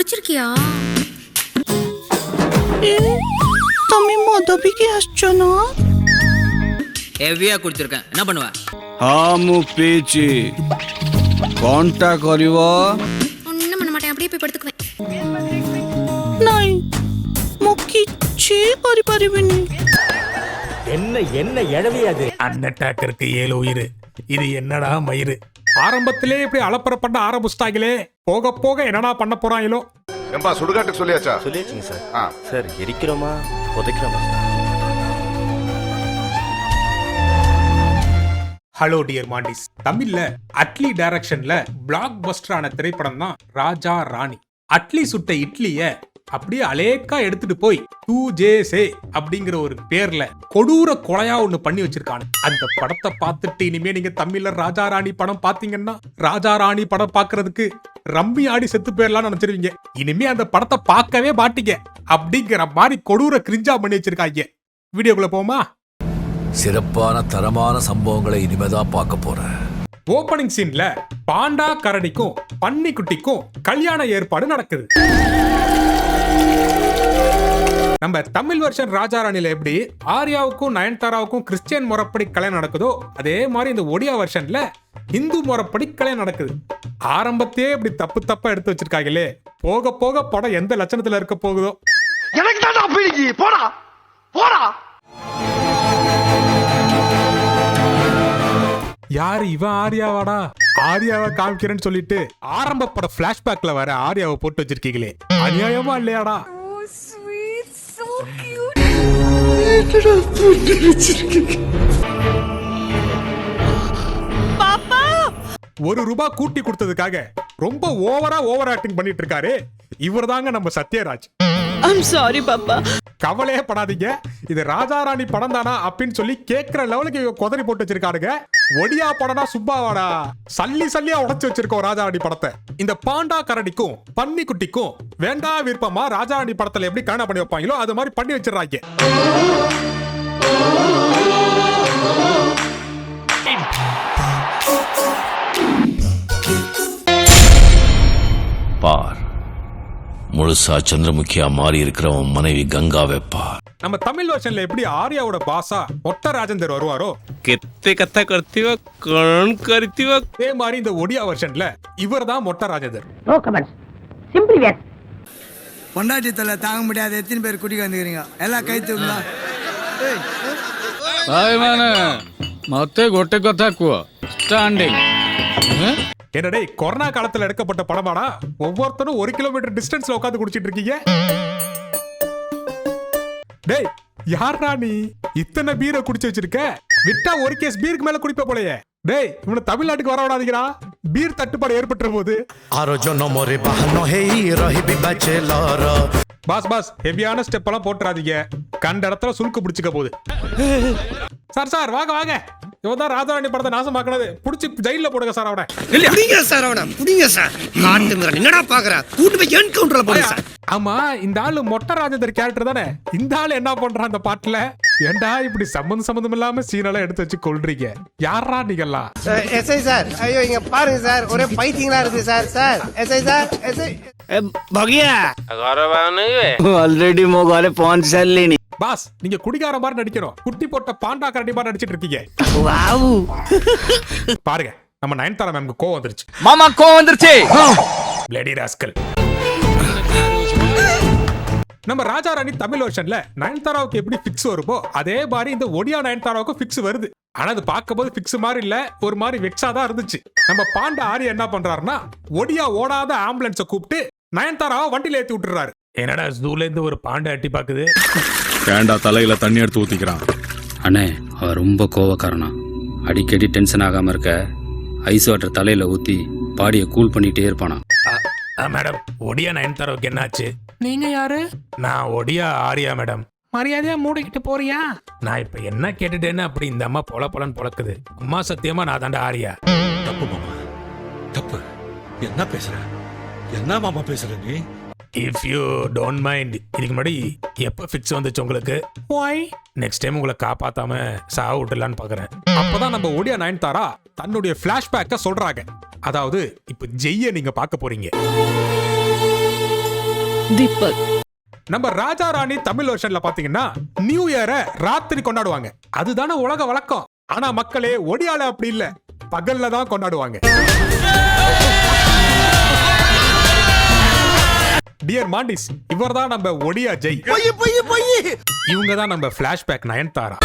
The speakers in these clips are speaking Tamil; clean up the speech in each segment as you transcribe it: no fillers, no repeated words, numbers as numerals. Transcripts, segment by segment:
குடிச்சிருக்கியா? তুমি মদবিকে আসছো না? হেভিয়া কুடிச்சிருக்கேன். என்ன பண்ணுவ? ମୁଁ ପିଇଛି। କଣଟା କରିବ? ஒன்னும் பண்ண மாட்டேன், அப்படியே போய் படுத்துக்குவேன். নাই ମୁଁ କିଛି କରିପାରିବିନି। என்ன என்ன எழவி அது? அன்னட்டாக்கருக்கு 7 உயிர். இது என்னடா மயிறு? ஆரம்பத்திலே இப்படி அலப்பற பண்ண ஆரம்பிச்சிட்டாங்களே, போக போக என்னடா பண்ண போறாங்களோ. ஏம்பா சுடுகாட்டுக்கு சொல்லியாச்சா? சொல்லியாச்சுங்க சார். சார் எரிக்கிறோமா புதைக்கிறோமா? ஹலோ டியர் மாண்டிஸ். தமிழ்ல அட்லி டைரக்ஷன்ல பிளாக் பஸ்டரான திரைப்படம் தான் ராஜா ராணி. அட்லி சுட்ட இட்லிய அப்படியே அலேக்கா எடுத்துட்டு போய் 2JSA அப்படிங்கிற ஒரு பேர்ல கொடூர கொலையா ஒண்ணு பண்ணி வச்சிருக்கானு. அந்த படத்தை பார்த்துட்டு இனிமே நீங்க தமிழ்ல ராஜா ராணி படம் பாத்தீங்கன்னா ராஜா ராணி படம் பாக்குறதுக்கு ரம்மி ஆடி செத்து போயிடலாம்னு நினைச்சிருவீங்க. இனிமே அந்த படத்தை பார்க்கவே மாட்டீங்க அப்படிங்கிற மாதிரி கொடூர கிரிஞ்சா பண்ணி வச்சிருக்காங்க. வீடியோக்குள்ள போமா? சிறப்பான தரமான சம்பவங்களை இனிமேதான் பார்க்க போறேன். ஓபனிங் சீன்ல பாண்டா கரடிக்கும் பன்னிக்குட்டிக்கும் கல்யாண ஏற்பாடு நடக்குது. நம்ம தமிழ் வெர்ஷன் ராஜா ராணில எப்படி ஆர்யாவுக்கும் நயன்தாராவுக்கும் கிறிஸ்டியன் முறைப்படி கல்யாணம் நடக்குதோ அதே மாதிரி இந்த ஒடியா வெர்ஷன்ல இந்து முறைப்படி கல்யாணம் நடக்குது. ஆரம்பத்தையே இப்படி தப்பு தப்பா எடுத்து வச்சிருக்காங்களே, போக போக படம் எந்த லட்சணத்துல இருக்க போகுதோ. எனக்கு தான் போடா போடா. யாரு இவன்? ஆர்யாவாடா? ஆர்யாவை காமிக்கிறேன்னு சொல்லிட்டு ஆரம்ப பட பிளாஷ்பேக்ல வர ஆர்யாவை போட்டு வச்சிருக்கீங்களே, அநியாயமா இல்லையாடா? ₹1 கூட்டி கொடுத்ததுக்காக ரொம்ப ஓவர் ஆக்டிங் பண்ணிட்டு இருக்காரு. இவர் தாங்க நம்ம சத்யராஜ். I'm sorry பாப்பா. கவலையே படாதீங்க, இது ராஜா ராணி படம் தானா அப்படின்னு சொல்லி கேட்கிற லெவலுக்கு கொதறி போட்டு வச்சிருக்காருங்க. ஒடியா படம்னா சுப்பாவாடா, சல்லியா உடைச்சு வச்சிருக்கோம் ராஜா ராணி படத்தை. இந்த பாண்டா கரடிக்கும் பன்னிக்குட்டிக்கும் வேண்டா விருப்பமா ராஜா ராணி படத்துல எப்படி கல்யாணம் பண்ணி வைப்பாங்களோ அது மாதிரி பண்ணி வச்சிடறாங்க. பார், முழுசா சந்திரமுகியா மாறி இருக்கிறவன் மனைவி கங்காவை பார். நம்ம தமிழ் வெர்ஷன்ல எப்படி ஆர்யாவோட பாசா மொட்ட ராஜேந்தர் வருவாரோ கித்தே கத்தா கர்த்திவா கண் கர்த்திவா, அதே மாதிரி இந்த ஒடியா வெர்ஷன்ல இவர் தான் மொட்ட ராஜேந்தர். நோ கமெண்ட்ஸ், சிம்பிளி வேர். பொண்டாட்டி தலை தாங்க முடியாது. எத்தனை பேர் குடிக்க வந்துக்கிறீங்க? எல்லாம் கை தூங்களா? ಮತ್ತೆ ಗೊಟ್ಟೆ ಗೊತ್ತಾಕುವ ಸ್ಟ್ಯಾಂಡಿಂಗ್. என்னடே கொரோனா காலத்துல எடுக்கப்பட்ட படமாடா? ஒவ்வொருத்தரும் 1 கிலோமீட்டர் டிஸ்டன்ஸ்ல உட்காந்து குடிச்சிட்டு இருக்கீங்க. டேய் யாரா நீ இத்தனை பீரை குடிச்சு வச்சிருக்க? விட்டா 1 கேஸ் பீருக்கு மேல குடிப்ப போலயே. டேய் இவனை தமிழ்நாட்டுக்கு வர விடாதீங்கடா, பீர் தட்டுப்பாடு ஏற்பட்டுற போது. பாஸ் ஹெவியான ஸ்டெப் எல்லாம் போட்டுறாதீங்க, கண்ட இடத்துல சுருக்கு பிடிச்சுக்க போகுது. சார் வாங்க, இவதான் ராஜாராணி படத்தை நாசமாக்குனது, புடிச்சு ஜெயில போடுங்க சார் அவனை. புடிங்க சார் அவனை, புடிங்க சார். காட்டுங்கற என்னடா பாக்குற? கூட்டி போய் என்கவுண்டர்ல போடுங்க சார். ஆமா, இந்த ஆளு மொட்ட ராஜேந்தர் கேரக்டர் தானே? இந்த ஆளு என்ன பண்றான் அந்த பாட்டுல? ஏண்டா இப்படி சம்பந்தம் இல்லாம சீனெல்லாம் எடுத்து வச்சு கொள்றீங்க? யாரா நீங்கெல்லாம்? எஸ்ஐ சார், ஐயோ இங்க பாருங்க சார், ஒரே பைத்தியங்களா இருக்கு sir. Sir SI sir, SI பகியா ஆல்ரெடி மோகாலே 5 साल लेनी. பாஸ் நீங்க குடிகார மாதிரி நடிக்கிறோம், குட்டி போட்ட பாண்டா கரடி மாதிரி நடிச்சிட்டு இருக்கீங்க. வாவ். பாருங்க, நம்ம நயன்தாரா மேம்க்கு கோவம் வந்துருச்சு. மாமா கோவம் வந்துருச்சு. Bloody rascal. நம்ம ராஜா ராணி தமிழ் வெர்ஷன்ல நயன்தாராவுக்கு எப்படி பிக்ஸ் வருமோ அதே மாதிரி இந்த ஒடியா நயன்தாராவுக்கு பிக்ஸ் வருது. ஆனா அது பார்க்கும்போது பிக்ஸ் மாதிரி இல்ல, ஒரு மாதிரி வெக்ஸா தான் இருந்துச்சு. நம்ம பாண்டா ஆர்யா என்ன பண்றாருன்னா ஒடியா ஓடாத ஆம்புலன்ஸை கூப்பிட்டு நயன்தாராவை வண்டியில ஏத்தி விட்டுறாரு. என்னடா ஜூல இருந்து ஒரு பாண்டா எட்டி பாக்குது? ஏண்டா தலையில தண்ணி எடுத்து ஊத்திக்கிறான்? அண்ணே அவன் ரொம்ப கோவக்காரனா, அடிக்கடி டென்ஷன் ஆகாம இருக்க ஐஸ் வாட்டர் தலையில ஊத்தி பாடியை கூல் பண்ணிட்டே இருப்பானா. மேடம், ஒடியா நயன்தாராவுக்கு என்னாச்சு? நீங்க யாரு? நான் ஒடியா ஆர்யா மேடம். மரியாதையா மூடிக்கிட்டு போறியா? நான் இப்ப என்ன கேட்டுட்டேன்னு அப்படி இந்த அம்மா பொலன்னு பொழக்குது. அம்மா சத்தியமா நான் தாண்டா ஆர்யா. தப்பு மாமா, தப்பு. என்ன பேசுற? என்ன மாமா பேசுற நீ? இஃப் யூ டோன்ட் மைண்ட், இதுக்கு முன்னாடி எப்ப ஃபிக்ஸ் வந்துச்சு உங்களுக்கு? Why? நெக்ஸ்ட் டைம் உங்களை காப்பாத்தாம சாவு விட்டுலான்னு பாக்குறேன். அப்பதான் நம்ம ஒடியா நயன்தாரா தன்னுடைய பிளாஷ்பேக்க சொல்றாங்க. அதாவது இப்ப ஜெய்ய நீங்க பார்க்க போறீங்க. दीपक நம்ம ராஜா ராணி தமிழ் வருஷன்ல பாத்தீங்கன்னா நியூ இயரை ராத்திரி கொண்டாடுவாங்க. அதுதானே உலக வழக்கம். ஆனா மக்களே ஒடியால அப்படி இல்ல, பகல்ல தான் கொண்டாடுவாங்க. டியர் மாண்டிஸ், இவர் தான் நம்ம ஒடியா ஜெய். இவங்க தான் நம்ம பிளாஷ்பேக் நயன்தாரா.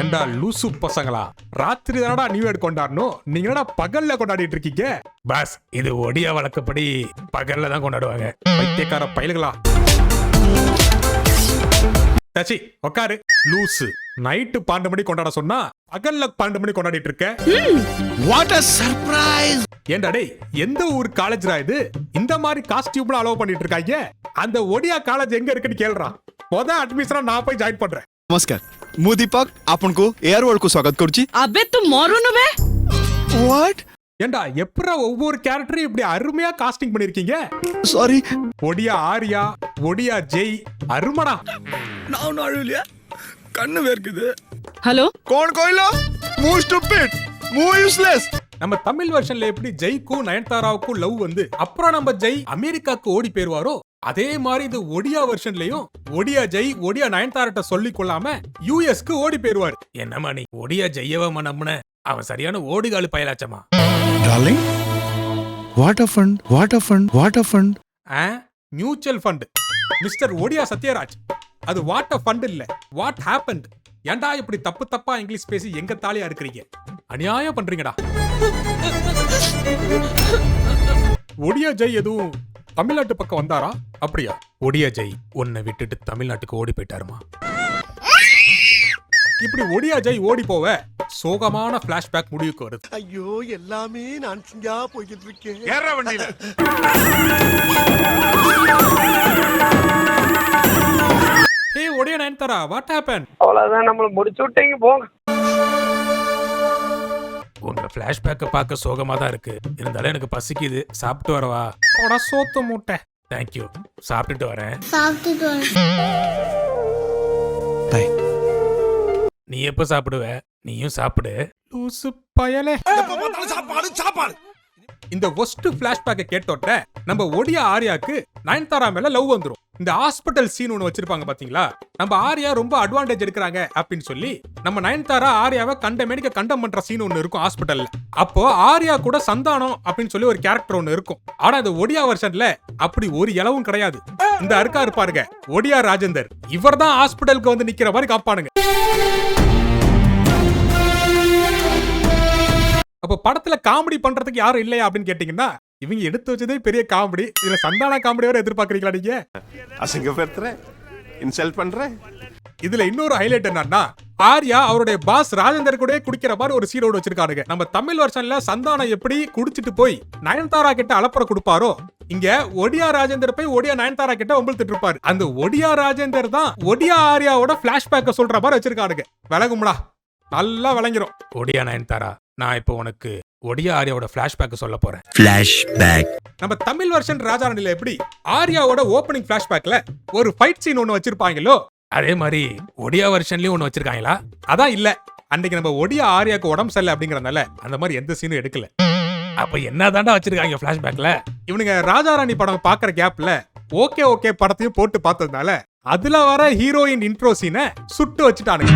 ஏண்டா லூசு பசங்களா, ராத்திரி தானடா நியூ இயர் கொண்டாடணும், நீங்க என்னடா பகல்ல கொண்டாடிட்டு இருக்கீங்க? பாஸ், இது ஒடியா வழக்கப்படி பகல்ல தான் கொண்டாடுவாங்க. பைத்தியக்கார பயலுகளா. தச்சி உக்காரு லூசு. நைட்டு 12 மணி கொண்டாட சொன்னா பகல்ல 12 மணி கொண்டாடிட்டு இருக்க. What a surprise. ஏண்டா டேய், எந்த ஊர் காலேஜ்ரா இது? இந்த மாதிரி காஸ்டியூம்ல அலோவ் பண்ணிட்டு இருக்காங்க. அந்த ஒடியா காலேஜ் எங்க இருக்குன்னு கேளுறான். அட்மிஷனா நான் போய் ஜாயின் பண்றேன். नमस्कार, ମୁଁ ଦୀପକ ଆପଣଙ୍କୁ ଏୟାର ୱାର୍ଲ୍ଡ କୁ ସ୍ୱାଗତ କରୁଛି। अबे तू मरुनु बे व्हाट? ஏண்டா எப்பற ஒவ்வொரு கேரக்டரையும் இப்படி அருமையா காஸ்டிங் பண்ணிருக்கீங்க? सॉरी। ஒடியா ஆர்யா, ஒடியா ஜெய், அருமடா. நான் அழுலியா, கண்ணு வேர்க்குது। हेलो कौन कहलो? मु स्टूपिड, मु यूजलेस। நம்ம தமிழ் வெர்ஷன்ல எப்படி ஜெய்க்கும் நயன்தாராவுக்கும் லவ் வந்து அப்புறம் நம்ம ஜெய் அமெரிக்காக்கு ஓடி போயிருவாரோ, அதே மாதிரி இது ஒடியா வெர்ஷன்லயும் ஒடியா ஜெய் ஒடியா நயன்தாராட்ட சொல்லி கொள்ளாம யூஎஸ்க்கு ஓடி போயிருவாரு. என்னமா நீ ஒடியா ஜெய்யவ நம்புன? அவன் சரியான ஓடிகாலு பயலாச்சமா. Darling, what a fund, what a fund, what a fund. Mutual fund mister Odiya Sathyaraj. அது வாட் அ ஃபண்ட் இல்ல, வாட் ஹேப்பன்ட். ஏன்டா இப்படி தப்பு தப்பா இங்கிலீஷ் பேசி எங்க தாலியா இருக்கிறீங்க? அநியாயம் பண்றீங்கடா. ஒடியா ஜெய் எதுவும் தமிழ்நாட்டு பக்கம் வந்தாரா? அப்படியா? ஒடியா ஜெய் உன்னை விட்டுட்டு தமிழ்நாட்டுக்கு ஓடி போயிட்டாருமா. இப்படி ஒடியா ஜெய் ஓடி போவ சோகமான பிளாஷ்பேக் முடிவுக்கு வருது. ஐயோ, எல்லாமே நான் சிங்கா போய்கிட்டு இருக்கேன். ஏற வண்டியில ஏய் ஒடியா நயன்தாரா, வாட் ஹேப்பன்? அவ்வளவுதான், நம்மள முடிச்சு விட்டீங்க போங்க. உங்க பிளாஷ்பேக்க பார்க்க சோகமா தான் இருக்கு. இருந்தாலும் எனக்கு பசிக்குது, சாப்பிட்டு வரவா? போடா சோத்து மூட்டை. தேங்க்யூ, சாப்பிட்டுட்டு வரேன். பை. நீ எப்ப சாப்பிடுவ? நீயும் சாப்பிடு. லூசு பயலே. சாப்பாடு சாப்பாடு. இந்த ஒஸ்ட் பிளாஷ்பேக்க கேட்டோட்ட நம்ம ஒடியா ஆர்யாக்கு நயன்தாரா மேல லவ் வந்துரும். இந்த ஹாஸ்பிட்டல் சீன் ஒன்னு வச்சிருப்பாங்க பாத்தீங்களா? நம்ம ஆர்யா ரொம்ப அட்வான்டேஜ் எடுக்கிறாங்க அப்படின்னு சொல்லி நம்ம நயன்தாரா ஆர்யாவை கண்டமேனிக்க கண்டம் பண்ற சீன் ஒன்னு இருக்கும் ஹாஸ்பிட்டல்ல. அப்போ ஆர்யா கூட சந்தானம் அப்படின்னு சொல்லி ஒரு கேரக்டர் ஒன்னு இருக்கும். ஆனா இந்த ஒடியா வெர்ஷன்ல அப்படி ஒரு இளவும் கிடையாது. இந்த அருக்கா இருப்பாருங்க ஒடியா ராஜேந்தர், இவர் தான் ஹாஸ்பிட்டலுக்கு வந்து நிக்கிற மாதிரி காப்பானுங்க. அப்ப படத்துல காமெடி பண்றதுக்கு யாரும் இல்லையா அப்படின்னு கேட்டீங்கன்னா, இவங்க எடுத்து வச்சதே பெரிய காமெடி. இதுல சந்தான காமெடி வரை எதிர்பார்க்கறீங்களா நீங்க? அசிங்கப்படுத்துற, இன்சல்ட் பண்ற. இதுல இன்னொரு ஹைலைட் என்னன்னா, ஆர்யா அவருடைய பாஸ் ராஜேந்தர் கூட குடிக்கிற மாதிரி ஒரு சீரோடு வச்சிருக்கானுங்க. நம்ம தமிழ் வெர்ஷன்ல சந்தானம் எப்படி குடிச்சிட்டு போய் நயன்தாரா கிட்ட அலப்பற கொடுப்பாரோ, இங்க ஒடியா ராஜேந்தர் போய் ஒடியா நயன்தாரா கிட்ட ஒம்பிழுத்துட்டு இருப்பாரு. அந்த ஒடியா ராஜேந்தர் தான் ஒடியா ஆர்யாவோட பிளாஷ்பேக்க சொல்ற மாதிரி வச்சிருக்கானுங்க. விளங்கும்டா, நல்லா விளங்கிரும். ஒடியா நயன்தாரா, நான் இப்போ உனக்கு ஒடியா ஆர்யாவோட பிளாஷ்பேக் சொல்ல போறேன். ஃபிளாஷ்பேக். நம்ம தமிழ் வெர்ஷன் ராஜாராணில எப்படி ஆர்யாவோட ஓபனிங் பிளாஷ்பேக்ல ஒரு ஃபைட் சீன் ஒன்னு வச்சிருப்பாங்களோ, அதே மாதிரி ஒடியா வெர்ஷன்லயும் ஒன்னு வச்சிருக்காங்களா? அதான் இல்ல, அன்னைக்கு நம்ம ஒடியா ஆர்யாக்கு உடம்பு சரியில்லை அப்படிங்கறதுனால அந்த மாதிரி எந்த சீனும் எடுக்கல. அப்ப என்னதாண்டா வச்சிருக்காங்க பிளாஷ்பேக்ல? இவனுங்க ராஜாராணி படம் பாக்குற கேப்ல ஓகே ஓகே படத்தையும் போட்டு பார்த்ததுனால அதுல வர ஹீரோயின் இன்ட்ரோ சீனை சுட்டு வச்சுட்டானுங்க.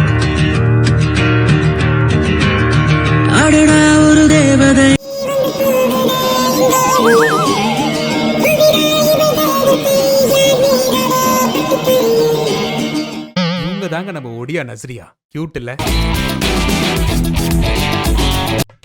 ஒரு தேவதை இவங்க தாங்க நம்ம ஒடியா நஸ்ரியா. கியூட் இல்ல?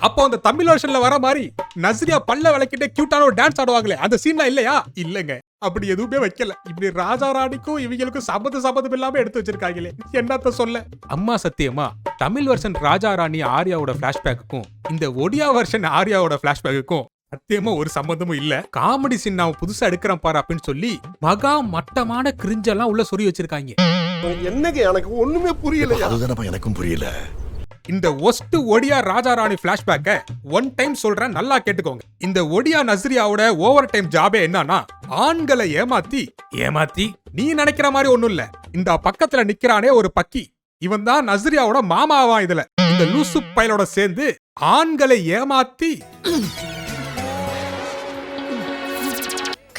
அப்போ அந்த தமிழ் வெர்ஷன்ல வர மாதிரி நஸ்ரியா பல்ல விளக்கிட்டு கியூட்டான ஒரு டான்ஸ் ஆடுவாங்களே, அந்த சீன்லாம் இல்லையா? இல்லங்க, அப்படி எதுவுமே வைக்கல. இப்படி ராஜா ராணிக்கும் இவங்களுக்கும் சபதம் இல்லாம எடுத்து வச்சிருக்காங்களே, என்னத்த சொல்ல. அம்மா சத்தியமா தமிழ் வெர்ஷன் ராஜா ராணி ஆர்யாவோட பிளாஷ்பேக்குக்கும் இந்த ஒடியா வெர்ஷன் ஆர்யாவோட பிளாஷ்பேக்குக்கும் சத்தியமா ஒரு சம்பந்தமும் இல்ல. காமெடி சீன் நான் புதுசா எடுக்கிறேன் பாரு அப்படின்னு சொல்லி மகா மட்டமான கிரிஞ்செல்லாம் உள்ள சொறி வச்சிருக்காங்க. என்னங்க எனக்கு ஒண்ணுமே புரியல. அதுதானப்பா எனக்கும் புரியல. இந்த worst Odia Raja Rani பிளாஷ்பேக்க one time சொல்றேன், நல்லா கேட்டுக்கோங்க. இந்த ஒடியா நஸ்ரியாவோட ஓவர் டைம் ஜாபே என்னன்னா, ஆண்களை ஏமாத்தி நீ நினைக்கிற மாதிரி ஒண்ணும் இல்ல. இந்த பக்கத்துல நிக்கிறானே ஒரு பக்கி, இவன் தான் நஸ்ரியாவோட மாமாவான். இதுல இந்த லூசு பயலோட சேர்ந்து ஆண்களை ஏமாத்தி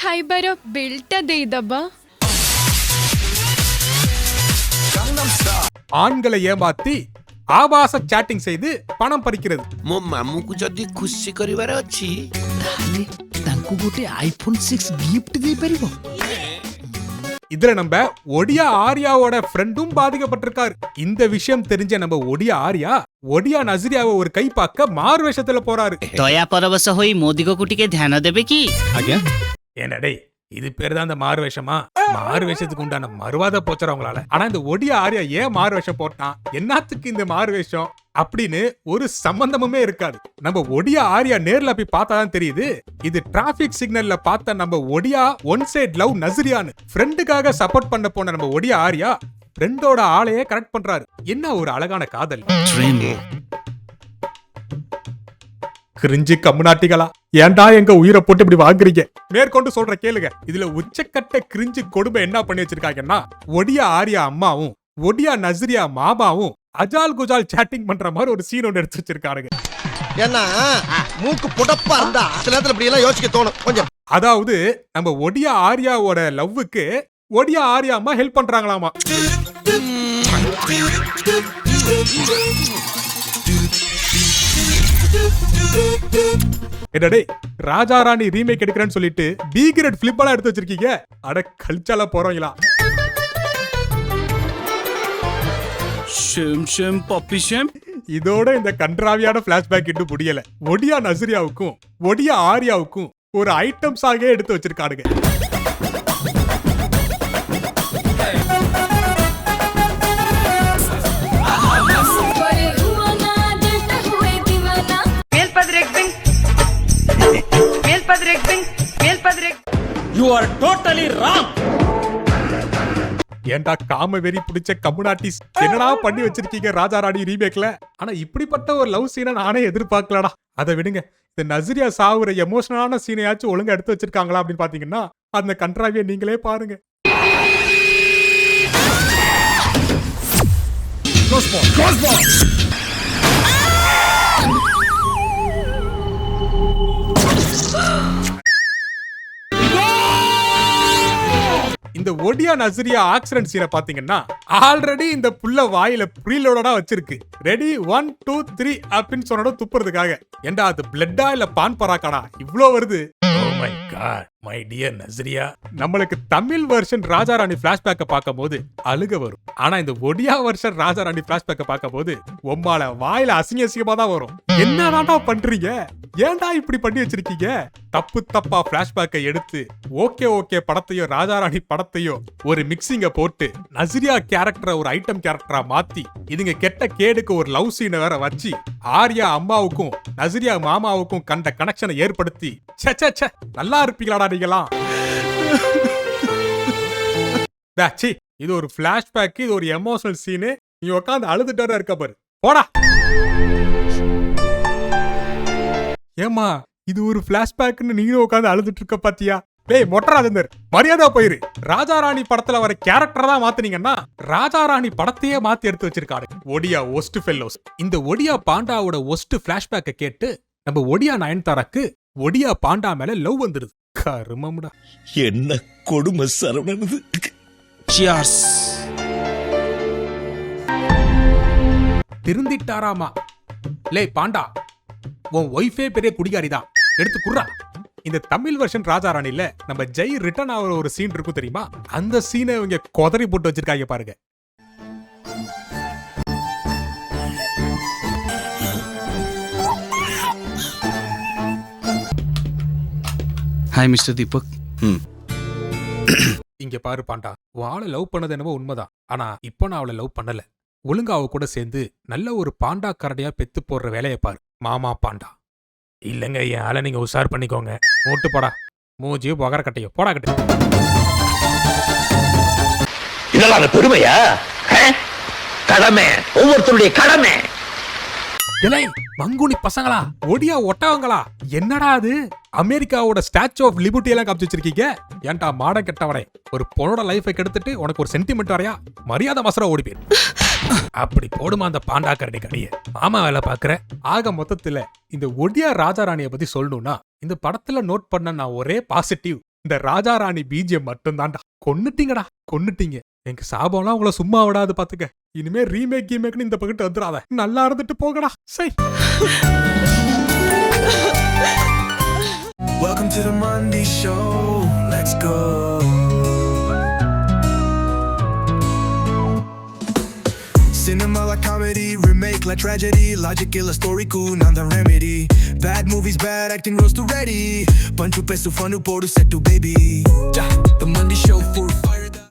ଖାଇବାର ବିଲ୍ଟା ଦେଇଦବା। ஆண்களை ஏமாத்தி ஆபாச சாட்டிங் செய்து பணம் பறிக்கிறது. ମୋ ମାମୁଁକୁ ଯଦି ଖୁସି କରିବାର ଅଛି ତାହେଲେ ତାଙ୍କୁ ଗୋଟେ iPhone 6 ଗିଫ୍ଟ ଦେଇପାରିବ। இதுல நம்ம ஒடியா ஆர்யாவோட ஃப்ரெண்டும் பாதிக்கப்பட்டிருக்காரு. இந்த விஷயம் தெரிஞ்ச நம்ம ஒடியா ஆர்யா ஒடியா நஸ்ரியாவை ஒரு கை பார்க்க மார்வேஷத்துல போறாரு. ଦୟା ପରବଶ ହୋଇ ମୋ ଦିଗକୁ ଟିକେ ଧ୍ୟାନ ଦେବେ କି? ଆଜ୍ଞା என்னடே இது பேர் தான் அந்த மார்வேஷமா? மார்வேஷத்துக்கு உண்டான மறுவாத போச்சுறவங்களால. ஆனா இந்த ஒடியா ஆர்யா ஏன் மார்வேஷம் போட்டான், என்னத்துக்கு இந்த மார்வேஷம் அப்படின்னு ஒரு சம்பந்தமுமே இருக்காது. நம்ம ஒடியா ஆர்யா நேர்ல போய் பார்த்தாதான் தெரியுது இது டிராபிக் சிக்னல்ல பார்த்த நம்ம ஒடியா ஒன் சைட் லவ் நஸ்ரியான்னு. ஃப்ரெண்டுக்காக சப்போர்ட் பண்ண போன நம்ம ஒடியா ஆர்யா ஃப்ரெண்டோட ஆளையே கரெக்ட் பண்றாரு. என்ன ஒரு அழகான காதல். கிரிஞ்சி கம்முனாட்டிகளா, ஏன்டா எங்க உயிரை போட்டு இப்படி வாங்குறீங்க? மேற்கொண்டு சொல்ற கேளுங்க. இதுல உச்சக்கட்ட கிரிஞ்சி கொடுமை என்ன பண்ணி வச்சிருக்காங்கன்னா, ஒடியா ஆர்யா அம்மாவும் ஒடியா நஸ்ரியா மாமாவும் அஜால் குஜால் சாட்டிங் பண்ற மாதிரி ஒரு சீன் ஒன்று எடுத்து வச்சிருக்காருங்க. ஏன்னா மூக்கு புடப்பா இருந்தா சில நேரத்துல இப்படி எல்லாம் யோசிக்க தோணும் கொஞ்சம். அதாவது நம்ம ஒடியா ஆர்யாவோட லவ்வுக்கு ஒடியா ஆர்யா அம்மா ஹெல்ப் பண்றாங்களாமா. என்னடே ராஜா ராணி ரீமேக் எடுக்கிறேன்னு சொல்லிட்டு பி கிரேட் பிலிப் எல்லாம் எடுத்து வச்சிருக்கீங்க. அட கல்ச்சால போறவங்களா? Shame shame puppy shame. இதோட இந்த கன்றாவியான பிளாஷ்பேக் இன்னும் முடியல. ஒடியா நஸ்ரியாவுக்கும் ஒடியா ஆர்யாவுக்கும் ஒரு ஐட்டம் சாங்கே எடுத்து வச்சிருக்கானுங்க. You are totally wrong. ஏன்டா காம வெறி பிடிச்ச கம்முனாட்டிஸ் என்னடா பண்ணி வச்சிருக்கீங்க ராஜா ராணி ரீமேக்ல? ஆனா இப்படிப்பட்ட ஒரு லவ் சீனை நானே எதிர்பார்க்கலடா. அதை விடுங்க, இந்த நஸ்ரியா சாவுற எமோஷனலான சீனையாச்சும் ஒழுங்கா எடுத்து வச்சிருக்காங்களா அப்படின்னு பாத்தீங்கன்னா அந்த கன்றாவியை நீங்களே பாருங்க. இந்த ஒடியா நஸ்ரியா ஆக்சிடென்ட் சீனை பாத்தீங்கன்னா ஆல்ரெடி இந்த புள்ள வாயில ப்ரீலோடா வச்சிருக்கு. ரெடி 1 2 3 அப்படின்னு சொன்னோட துப்புறதுக்காக. ஏண்டா அது பிளட்டா இல்ல பான் பராக்காடா இவ்ளோ வருது? Oh my god my dear Nazriya. நம்மளுக்கு தமிழ் வெர்ஷன் ராஜா ராணி பிளாஷ்பேக்க பார்க்கும்போது அழுக வரும். ஆனா இந்த ஒடியா வெர்ஷன் ராஜா ராணி பிளாஷ்பேக்க பார்க்கும்போது உம்மால வாயில அசிங்க அசிங்கமா தான் வரும். என்னடா பண்றீங்க? ஏன்டா இப்படி பண்ணி வச்சிருக்கீங்க? தப்பு தப்பா பிளாஷ்பேக்கை எடுத்து ஓகே ஓகே படத்தையோ ராஜா ராணி படத்தையோ ஒரு மிக்சிங்க போட்டு நஸ்ரியா கேரக்டரை ஒரு ஐட்டம் கேரக்டரா மாத்தி இதுங்க கெட்ட கேடுக்கு ஒரு லவ் சீனை வேற வச்சு ஆர்யா அம்மாவுக்கும் நஸ்ரியா மாமாவுக்கும் கண்ட கனெக்ஷனை ஏற்படுத்தி ச்சே நல்லா இருப்பீங்களாடா நீங்களாம். இது ஒரு பிளாஷ்பேக், இது ஒரு எமோஷனல் சீனு. நீ உட்காந்து அழுதுட்டா இருக்க பாரு, போடா. ஏமா இது ஒரு பிளாஷ்பேக்னு நீங்களும் உட்காந்து அழுதுட்டு இருக்க பாத்தியா? டேய் மொட்டராஜந்தர், மரியாதை போயிரு. ராஜா ராணி படத்துல வர கேரக்டர் தான் மாத்துனீங்கன்னா ராஜா ராணி படத்தையே மாத்தி எடுத்து வச்சிருக்காரு ஒடியா ஒஸ்ட் ஃபெல்லோஸ். இந்த ஒடியா பாண்டாவோட ஒஸ்ட் பிளாஷ்பேக்கை கேட்டு நம்ம ஒடியா நயன்தாராக்கு ஒடியா பாண்டா மேல லவ் வந்துருது. கருமம்டா. என்ன கொடுமை சரவணனது. திருந்திட்டாராமா. லே பாண்டா, உன் ஒய்ஃபே பெரிய குடிகாரிதான், எடுத்து குர்ரா. இந்த தமிழ் வெர்ஷன் ராஜா ராணில நம்ம ஜெய் ரிட்டர்ன் ஆகிற ஒரு சீன் இருக்கும் தெரியுமா? அந்த சீனை இவங்க கொதறி போட்டு வச்சிருக்காங்க பாருங்க. Hi mister Deepak. இங்க பாரு பாண்டா, அவளை லவ் பண்ணது என்னவோ உண்மைதான். ஆனா இப்போ நான் அவளை லவ் பண்ணல. ஒழுங்கா அவ கூட சேர்ந்து நல்ல ஒரு பாண்டா கரடியா பெத்து போடுற வேலையை பாரு மாமா பாண்டா. இல்லங்க என் ஆளை நீங்க உஷார் பண்ணிக்கோங்க. மூட்டு போடா, மூஞ்சியும் புகர கட்டையோ போடா கட்டு. இதெல்லாம் பெருமையா? கடமை, ஒவ்வொருத்தருடைய கடமை. இலை மங்குனி பசங்களா, ஒடியா ஒட்டவங்களா, என்னடா அது? அமெரிக்காவோட ஸ்டாச்சு ஆஃப் லிபர்ட்டி எல்லாம் காமிச்சு வச்சிருக்கீங்க. ஏன்டா மாட கெட்டவரே, ஒரு பொண்ணோட லைஃபை கெடுத்துட்டு உனக்கு ஒரு சென்டிமெண்ட் வரையா? மரியாதை மசரா ஓடி போயிரு. அப்படி போடுமா அந்த பாண்டா கரடி கடைய. மாமா வேலை பாக்குற. ஆக மொத்தத்துல இந்த ஒடியா ராஜா ராணியை பத்தி சொல்லணும்னா இந்த படத்துல நோட் பண்ண நான் ஒரே பாசிட்டிவ், இந்த ராஜா ராணி பிஜிஎம் மட்டும் தான்டா. கொன்னுட்டீங்கடா, கொன்னுட்டீங்க. எங்க சாபம்லாம் உங்களை சும்மா விடாது பாத்துக்க. இனிமே ரீமேக் கீமேக்னு இந்த பக்கத்து வந்துடாத. நல்லா இருந்துட்டு போகடா. சை. Welcome to the Monday Show. Let's go. Cinema like comedy, remake like tragedy, logic illa story cool, none the remedy. Bad movies, bad acting, roast to ready. Panchu pesu funu podu set to baby. The Monday Show full fire.